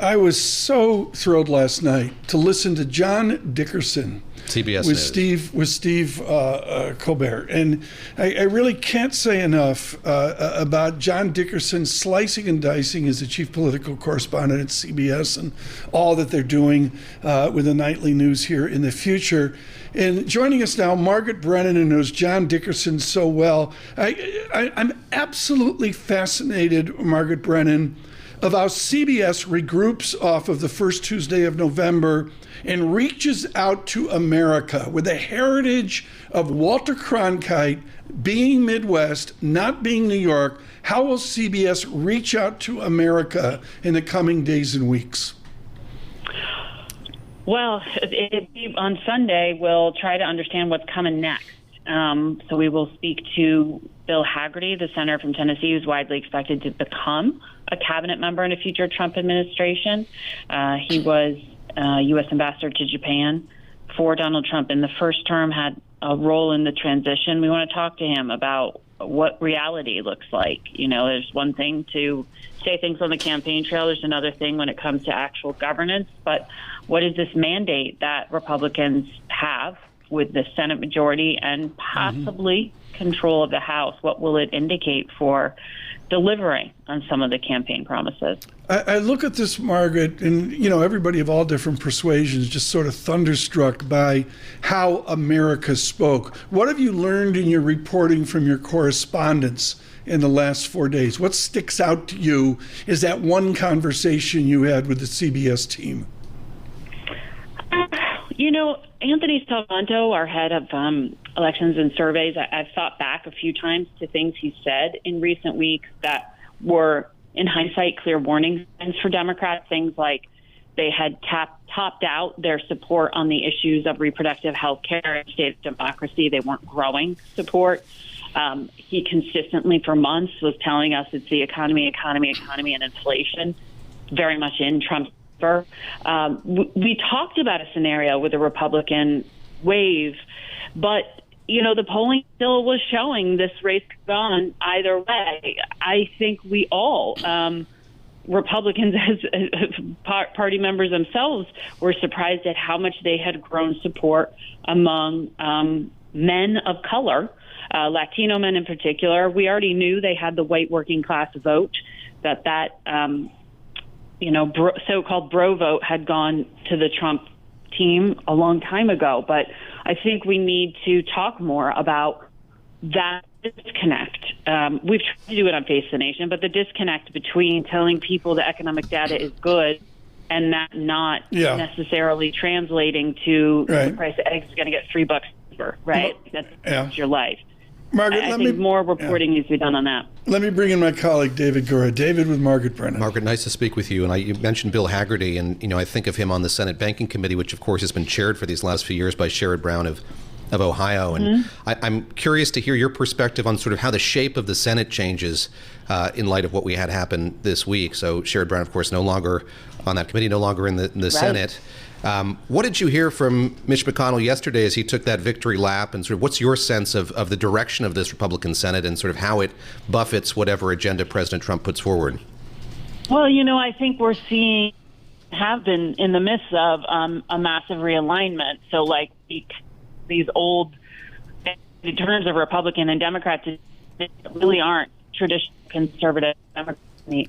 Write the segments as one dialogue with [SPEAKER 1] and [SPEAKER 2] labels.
[SPEAKER 1] I was so thrilled last night to listen to John Dickerson
[SPEAKER 2] CBS
[SPEAKER 1] with Steve Colbert, and I really can't say enough about John Dickerson slicing and dicing as the chief political correspondent at CBS and all that they're doing with the nightly news here in the future. And joining us now, Margaret Brennan, who knows John Dickerson so well. I'm absolutely fascinated, Margaret Brennan, of how CBS regroups off of the first Tuesday of November and reaches out to America with a heritage of Walter Cronkite being Midwest, not being New York. How will CBS reach out to America in the coming days and weeks?
[SPEAKER 3] Well, on Sunday, we'll try to understand what's coming next. So we will speak to Bill Hagerty, the senator from Tennessee, who's widely expected to become a cabinet member in a future Trump administration. He was U.S. ambassador to Japan for Donald Trump in the first term, had a role in the transition. We want to talk to him about what reality looks like. You know, there's one thing to say things on the campaign trail. There's another thing when it comes to actual governance. But what is this mandate that Republicans have with the Senate majority and possibly control of the House? What will it indicate for delivering on some of the campaign promises?
[SPEAKER 1] I look at this, Margaret, and, you know, everybody of all different persuasions just sort of thunderstruck by how America spoke. What have you learned in your reporting from your correspondence in the last 4 days? What sticks out to you is that one conversation you had with the CBS team?
[SPEAKER 3] You know, Anthony Salvanto, our head of elections and surveys, I've thought back a few times to things he said in recent weeks that were, in hindsight, clear warning signs for Democrats. Things like they had topped out their support on the issues of reproductive health care and state of democracy. They weren't growing support. He consistently for months was telling us it's the economy, and inflation, very much in Trump's favor. We talked about a scenario with a Republican wave, but you know, the polling still was showing this race could go on either way. I think we all, Republicans as party members themselves, were surprised at how much they had grown support among men of color, Latino men in particular. We already knew they had the white working class vote, that so-called bro vote had gone to the Trump team a long time ago. But I think we need to talk more about that disconnect. We've tried to do it on Face the Nation, but the disconnect between telling people the economic data is good and that not necessarily translating to the price of eggs is going to get $3 cheaper, right? That's your life.
[SPEAKER 1] Margaret,
[SPEAKER 3] I think more reporting needs to be done on that.
[SPEAKER 1] Let me bring in my colleague, David Gura. David with Margaret Brennan.
[SPEAKER 2] Margaret, nice to speak with you. And you mentioned Bill Hagerty, and you know, I think of him on the Senate Banking Committee, which of course has been chaired for these last few years by Sherrod Brown of Ohio. And I'm curious to hear your perspective on sort of how the shape of the Senate changes in light of what we had happen this week. So Sherrod Brown, of course, no longer on that committee, no longer in the Senate. What did you hear from Mitch McConnell yesterday as he took that victory lap, and sort of what's your sense of the direction of this Republican Senate and sort of how it buffets whatever agenda President Trump puts forward?
[SPEAKER 3] Well, you know, I think we're have been in the midst of a massive realignment. So like these old, in terms of Republican and Democrats, they really aren't traditional conservative Democrats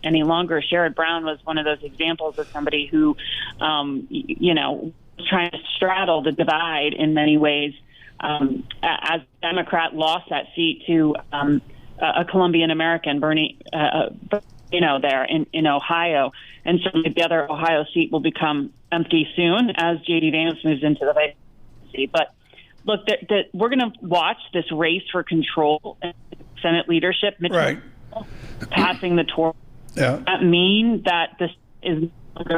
[SPEAKER 3] any longer. Sherrod Brown was one of those examples of somebody who, trying to straddle the divide in many ways. As a Democrat, lost that seat to a Colombian American, Bernie, there in Ohio, and certainly the other Ohio seat will become empty soon as J.D. Vance moves into the vice presidency. But look, we're going to watch this race for control and Senate leadership. Mitch passing the torch. Yeah. Does that mean that this is,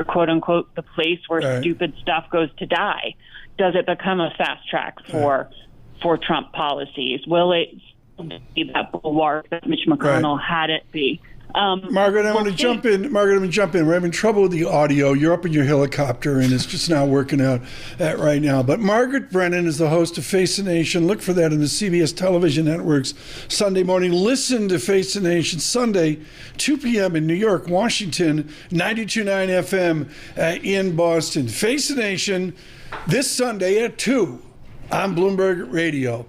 [SPEAKER 3] quote unquote, the place where stupid stuff goes to die? Does it become a fast track for Trump policies? Will it be that bulwark that Mitch McConnell had it be?
[SPEAKER 1] Margaret, I'm going to jump in. Margaret, I'm going to jump in. We're having trouble with the audio. You're up in your helicopter, and it's just not working out right now. But Margaret Brennan is the host of Face the Nation. Look for that in the CBS television networks Sunday morning. Listen to Face the Nation Sunday, 2 p.m. in New York, Washington, 92.9 FM in Boston. Face the Nation this Sunday at 2 on Bloomberg Radio.